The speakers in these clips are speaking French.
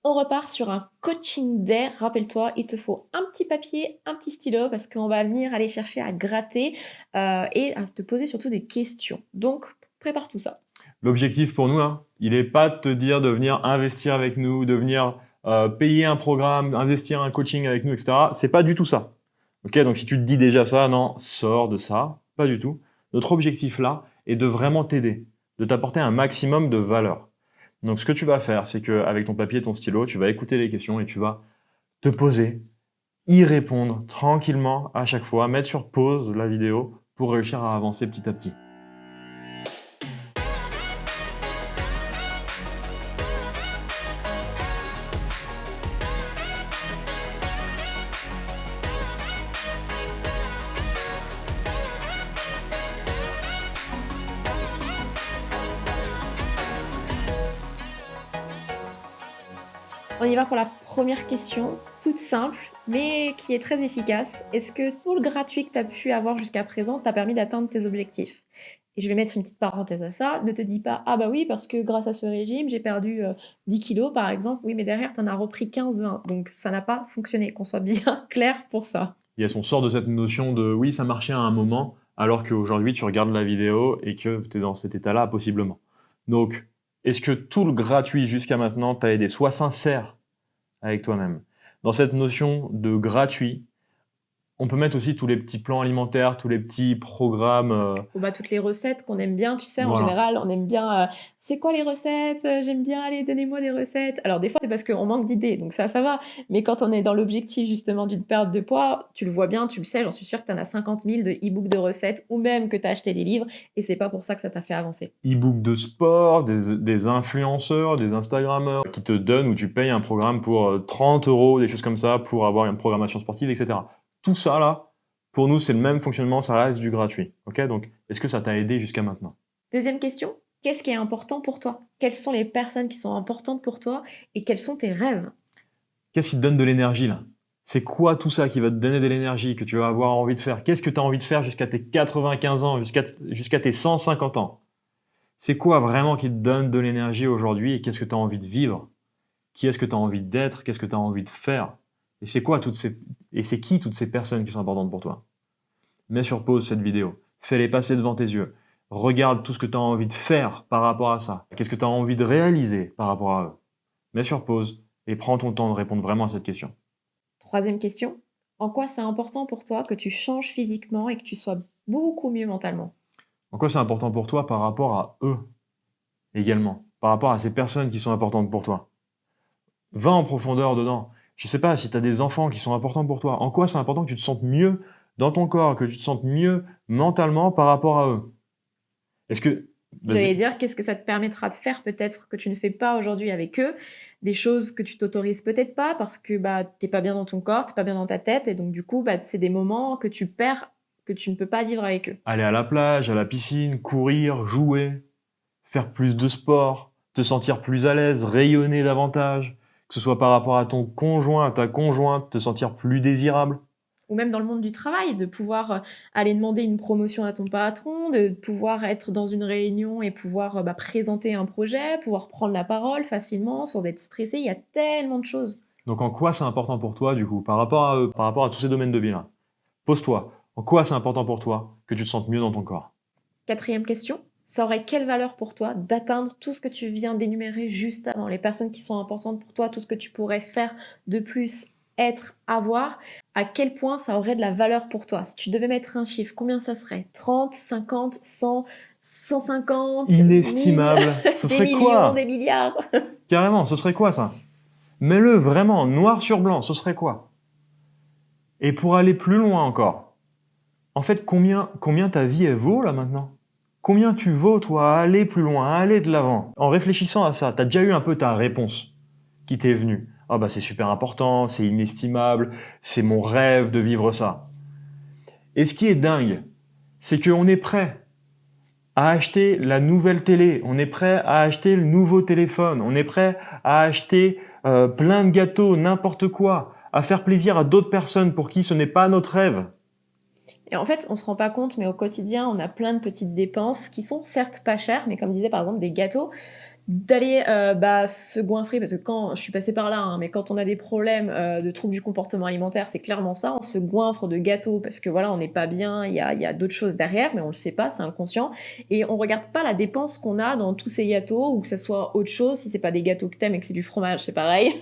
On repart sur un coaching day. Rappelle-toi, il te faut un petit papier, un petit stylo parce qu'on va venir aller chercher à gratter et à te poser surtout des questions. Donc, prépare tout ça. L'objectif pour nous, hein, il n'est pas de te dire de venir investir avec nous, de venir payer un programme, investir un coaching avec nous, etc. C'est pas du tout ça. Ok, donc si tu te dis déjà ça, non, sors de ça, pas du tout. Notre objectif là est de vraiment t'aider, de t'apporter un maximum de valeur. Donc ce que tu vas faire, c'est qu'avec ton papier et ton stylo, tu vas écouter les questions et tu vas te poser, y répondre tranquillement à chaque fois, mettre sur pause la vidéo pour réussir à avancer petit à petit. On y va pour la première question, toute simple, mais qui est très efficace. Est-ce que tout le gratuit que tu as pu avoir jusqu'à présent t'a permis d'atteindre tes objectifs? Et je vais mettre une petite parenthèse à ça. Ne te dis pas, ah bah oui, parce que grâce à ce régime, j'ai perdu 10 kilos, par exemple. Oui, mais derrière, tu en as repris 15-20. Donc, ça n'a pas fonctionné, qu'on soit bien clair pour ça. Yes, on sort de cette notion de oui, ça marchait à un moment, alors qu'aujourd'hui tu regardes la vidéo et que tu es dans cet état-là, possiblement. Donc, est-ce que tout le gratuit jusqu'à maintenant t'a aidé? Sois sincère avec toi-même. Dans cette notion de gratuit, on peut mettre aussi tous les petits plans alimentaires, tous les petits programmes. Bon, bah, toutes les recettes qu'on aime bien, tu sais, en Voilà. général, on aime bien. C'est quoi les recettes? J'aime bien, allez, donnez-moi des recettes. Alors, des fois, c'est parce qu'on manque d'idées, donc ça va. Mais quand on est dans l'objectif, justement, d'une perte de poids, tu le vois bien, tu le sais, j'en suis sûre que tu en as 50 000 de e-books de recettes ou même que tu as acheté des livres et c'est pas pour ça que ça t'a fait avancer. E-book de sport, des influenceurs, des Instagrammeurs qui te donnent ou tu payes un programme pour 30 euros, des choses comme ça, pour avoir une programmation sportive, etc. Tout ça, là, pour nous, c'est le même fonctionnement, ça reste du gratuit. Ok, donc, est-ce que ça t'a aidé jusqu'à maintenant? Deuxième question, qu'est-ce qui est important pour toi? Quelles sont les personnes qui sont importantes pour toi et quels sont tes rêves? Qu'est-ce qui te donne de l'énergie, là? C'est quoi tout ça qui va te donner de l'énergie, que tu vas avoir envie de faire? Qu'est-ce que tu as envie de faire jusqu'à tes 95 ans, jusqu'à tes 150 ans? C'est quoi vraiment qui te donne de l'énergie aujourd'hui et qu'est-ce que tu as envie de vivre? Qui est-ce que tu as envie d'être? Qu'est-ce que tu as envie de faire? Et c'est quoi et c'est qui toutes ces personnes qui sont importantes pour toi? Mets sur pause cette vidéo. Fais-les passer devant tes yeux. Regarde tout ce que tu as envie de faire par rapport à ça. Qu'est-ce que tu as envie de réaliser par rapport à eux? Mets sur pause et prends ton temps de répondre vraiment à cette question. Troisième question, en quoi c'est important pour toi que tu changes physiquement et que tu sois beaucoup mieux mentalement? En quoi c'est important pour toi par rapport à eux également? Par rapport à ces personnes qui sont importantes pour toi? Va en profondeur dedans. Je sais pas si tu as des enfants qui sont importants pour toi. En quoi c'est important que tu te sentes mieux dans ton corps, que tu te sentes mieux mentalement par rapport à eux? Est-ce que... J'allais Vas-y. dire, qu'est-ce que ça te permettra de faire peut-être que tu ne fais pas aujourd'hui avec eux? Des choses que tu t'autorises peut-être pas parce que bah, t'es pas bien dans ton corps, t'es pas bien dans ta tête et donc du coup, bah, c'est des moments que tu perds, que tu ne peux pas vivre avec eux. Aller à la plage, à la piscine, courir, jouer, faire plus de sport, te sentir plus à l'aise, rayonner davantage, que ce soit par rapport à ton conjoint, à ta conjointe, te sentir plus désirable. Ou même dans le monde du travail, de pouvoir aller demander une promotion à ton patron, de pouvoir être dans une réunion et pouvoir bah, présenter un projet, pouvoir prendre la parole facilement sans être stressé. Il y a tellement de choses. Donc en quoi c'est important pour toi du coup, par rapport à eux, par rapport à tous ces domaines de vie-là? Pose-toi, en quoi c'est important pour toi que tu te sentes mieux dans ton corps? Quatrième question, ça aurait quelle valeur pour toi d'atteindre tout ce que tu viens d'énumérer juste avant, les personnes qui sont importantes pour toi, tout ce que tu pourrais faire de plus, être, avoir, à quel point ça aurait de la valeur pour toi? Si tu devais mettre un chiffre, combien ça serait? 30, 50, 100, 150, 1000, Inestimable. Ce des serait millions, quoi? des milliards? Carrément, ce serait quoi ça? Mets-le vraiment noir sur blanc, ce serait quoi? Et pour aller plus loin encore, en fait, combien ta vie elle vaut là maintenant? Combien tu vaux toi à aller plus loin, à aller de l'avant? En réfléchissant à ça, tu as déjà eu un peu ta réponse qui t'est venue. Ah bah c'est super important, c'est inestimable, c'est mon rêve de vivre ça. Et ce qui est dingue, c'est qu'on est prêt à acheter la nouvelle télé, on est prêt à acheter le nouveau téléphone, on est prêt à acheter plein de gâteaux, n'importe quoi, à faire plaisir à d'autres personnes pour qui ce n'est pas notre rêve. Et en fait, on se rend pas compte, mais au quotidien, on a plein de petites dépenses qui sont certes pas chères, mais comme disait par exemple des gâteaux, d'aller se goinfrer, parce que quand je suis passée par là, hein, mais quand on a des problèmes de troubles du comportement alimentaire, c'est clairement ça, on se goinfre de gâteaux parce que voilà, on n'est pas bien, il y a d'autres choses derrière, mais on le sait pas, c'est inconscient, et on regarde pas la dépense qu'on a dans tous ces gâteaux, ou que ça soit autre chose, si c'est pas des gâteaux que t'aimes et que c'est du fromage, c'est pareil.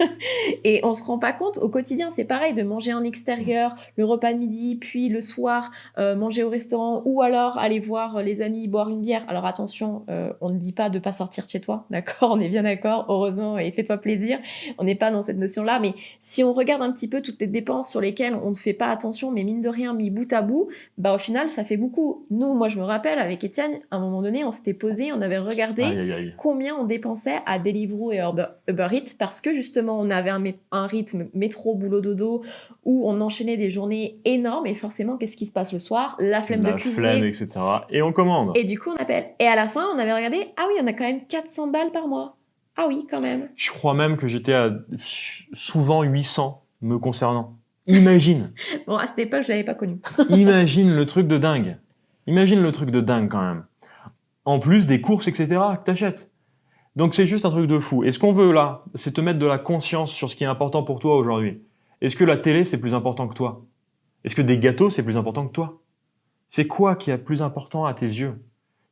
Et on se rend pas compte, au quotidien, c'est pareil, de manger en extérieur, le repas de midi, puis le soir, manger au restaurant, ou alors aller voir les amis, boire une bière. Alors attention, on ne dit pas de pas sortir de chez toi, d'accord? On est bien d'accord, heureusement, et fais-toi plaisir. On n'est pas dans cette notion-là, mais si on regarde un petit peu toutes les dépenses sur lesquelles on ne fait pas attention, mais mine de rien, mis bout à bout, bah au final, ça fait beaucoup. Nous, moi, je me rappelle, avec Étienne, à un moment donné, on s'était posé, on avait regardé Aïe, aïe, aïe. combien on dépensait à Deliveroo et Uber Eats, parce que justement, on avait un rythme métro, boulot, dodo, où on enchaînait des journées énormes, et forcément, qu'est-ce qui se passe le soir? La flemme de La flemme, cuisiner. etc. Et on commande. Et du coup, on appelle. Et à la fin, on avait regardé, ah oui, on a quand même 400 balles par mois. Ah oui, quand même. Je crois même que j'étais à souvent 800 me concernant. Imagine. Bon, à cette époque, je l'avais pas connu. Imagine le truc de dingue. Imagine le truc de dingue quand même. En plus des courses, etc. que t'achètes. Donc c'est juste un truc de fou. Et ce qu'on veut là, c'est te mettre de la conscience sur ce qui est important pour toi aujourd'hui. Est-ce que la télé, c'est plus important que toi? Est-ce que des gâteaux, c'est plus important que toi? C'est quoi qui est plus important à tes yeux?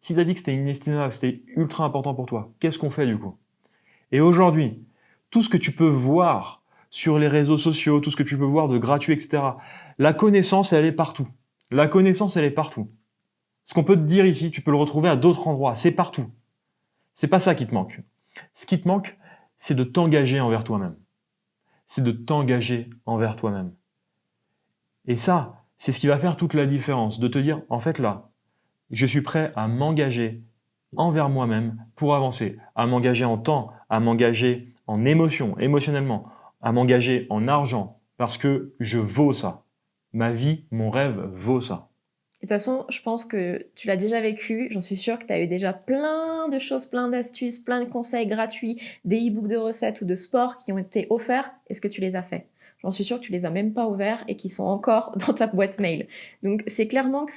Si t'as dit que c'était inestimable, c'était ultra important pour toi, qu'est-ce qu'on fait du coup? Et aujourd'hui, tout ce que tu peux voir sur les réseaux sociaux, tout ce que tu peux voir de gratuit, etc., la connaissance, elle est partout. La connaissance, elle est partout. Ce qu'on peut te dire ici, tu peux le retrouver à d'autres endroits. C'est partout. C'est pas ça qui te manque. Ce qui te manque, c'est de t'engager envers toi-même. C'est de t'engager envers toi-même. Et ça, c'est ce qui va faire toute la différence. De te dire, en fait là, je suis prêt à m'engager envers moi-même pour avancer, à m'engager en temps, à m'engager en émotion, émotionnellement, à m'engager en argent, parce que je vaux ça. Ma vie, mon rêve vaut ça. Et de toute façon, je pense que tu l'as déjà vécu. J'en suis sûre que tu as eu déjà plein de choses, plein d'astuces, plein de conseils gratuits, des e-books de recettes ou de sport qui ont été offerts. Est-ce que tu les as faits? J'en suis sûre que tu les as même pas ouverts et qui sont encore dans ta boîte mail. Donc c'est clairement que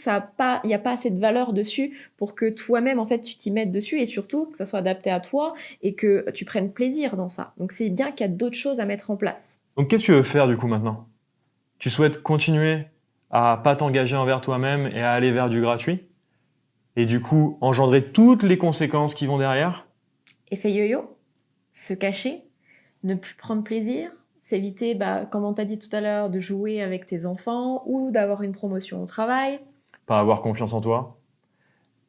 il n'y a pas assez de valeur dessus pour que toi-même en fait tu t'y mettes dessus, et surtout que ça soit adapté à toi et que tu prennes plaisir dans ça. Donc c'est bien qu'il y a d'autres choses à mettre en place. Donc qu'est-ce que tu veux faire du coup maintenant? Tu souhaites continuer à pas t'engager envers toi-même et à aller vers du gratuit? Et du coup, engendrer toutes les conséquences qui vont derrière? Effet yo-yo, se cacher, ne plus prendre plaisir, s'éviter, comme on t'a dit tout à l'heure, de jouer avec tes enfants ou d'avoir une promotion au travail. Pas avoir confiance en toi?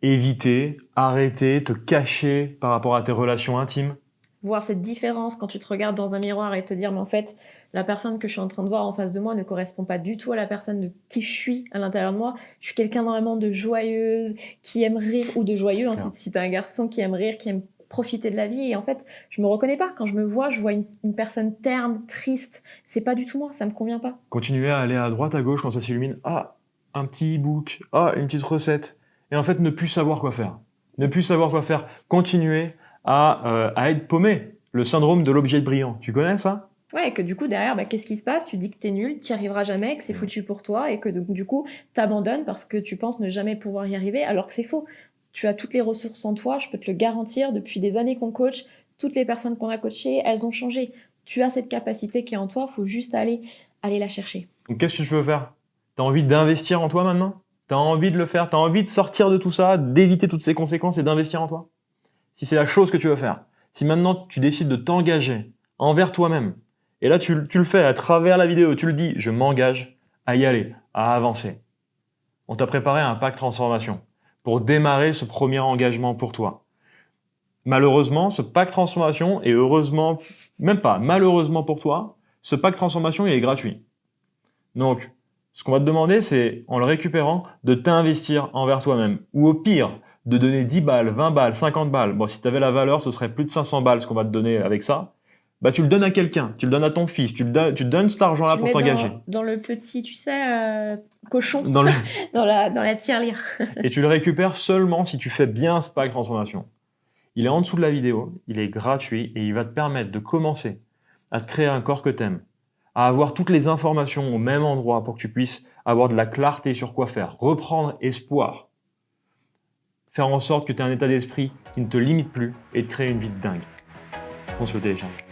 Éviter, arrêter, te cacher par rapport à tes relations intimes? Voir cette différence quand tu te regardes dans un miroir et te dire, mais en fait, la personne que je suis en train de voir en face de moi ne correspond pas du tout à la personne de qui je suis à l'intérieur de moi. Je suis quelqu'un vraiment de joyeuse, qui aime rire, ou de joyeux, hein, si t'es un garçon qui aime rire, qui aime profiter de la vie. Et en fait, je me reconnais pas. Quand je me vois, je vois une personne terne, triste. C'est pas du tout moi, ça me convient pas. Continuer à aller à droite, à gauche quand ça s'illumine. Ah, un petit e-book. Ah, une petite recette. Et en fait, ne plus savoir quoi faire. Ne plus savoir quoi faire. Continuer à être paumé. Le syndrome de l'objet brillant. Tu connais ça? Ouais, et que du coup, derrière, qu'est-ce qui se passe? Tu dis que t'es nul, t'y arriveras jamais, que c'est foutu pour toi, et que du coup, t'abandonnes parce que tu penses ne jamais pouvoir y arriver, alors que c'est faux. Tu as toutes les ressources en toi, je peux te le garantir, depuis des années qu'on coach, toutes les personnes qu'on a coachées, elles ont changé. Tu as cette capacité qui est en toi, faut juste aller la chercher. Donc qu'est-ce que tu veux faire? T'as envie d'investir en toi maintenant? T'as envie de le faire? T'as envie de sortir de tout ça, d'éviter toutes ces conséquences et d'investir en toi? Si c'est la chose que tu veux faire, si maintenant tu décides de t'engager envers toi-même, et là tu le fais à travers la vidéo, tu le dis, je m'engage à y aller, à avancer. On t'a préparé un pack transformation pour démarrer ce premier engagement pour toi. Malheureusement, ce pack transformation, et heureusement, même pas, malheureusement pour toi, ce pack transformation, il est gratuit. Donc, ce qu'on va te demander, c'est, en le récupérant, de t'investir envers toi-même. Ou au pire, de donner 10 balles, 20 balles, 50 balles. Bon, si tu avais la valeur, ce serait plus de 500 balles ce qu'on va te donner avec ça. Bah, tu le donnes à quelqu'un, tu le donnes à ton fils, tu donnes cet argent-là pour t'engager. Dans le petit, tu sais, cochon, Dans le... dans la tirelire. Et tu le récupères seulement si tu fais bien ce pack transformation. Il est en dessous de la vidéo, il est gratuit et il va te permettre de commencer à te créer un corps que t'aimes, à avoir toutes les informations au même endroit pour que tu puisses avoir de la clarté sur quoi faire, reprendre espoir, faire en sorte que tu aies un état d'esprit qui ne te limite plus et de créer une vie de dingue. Fonce le télécharge.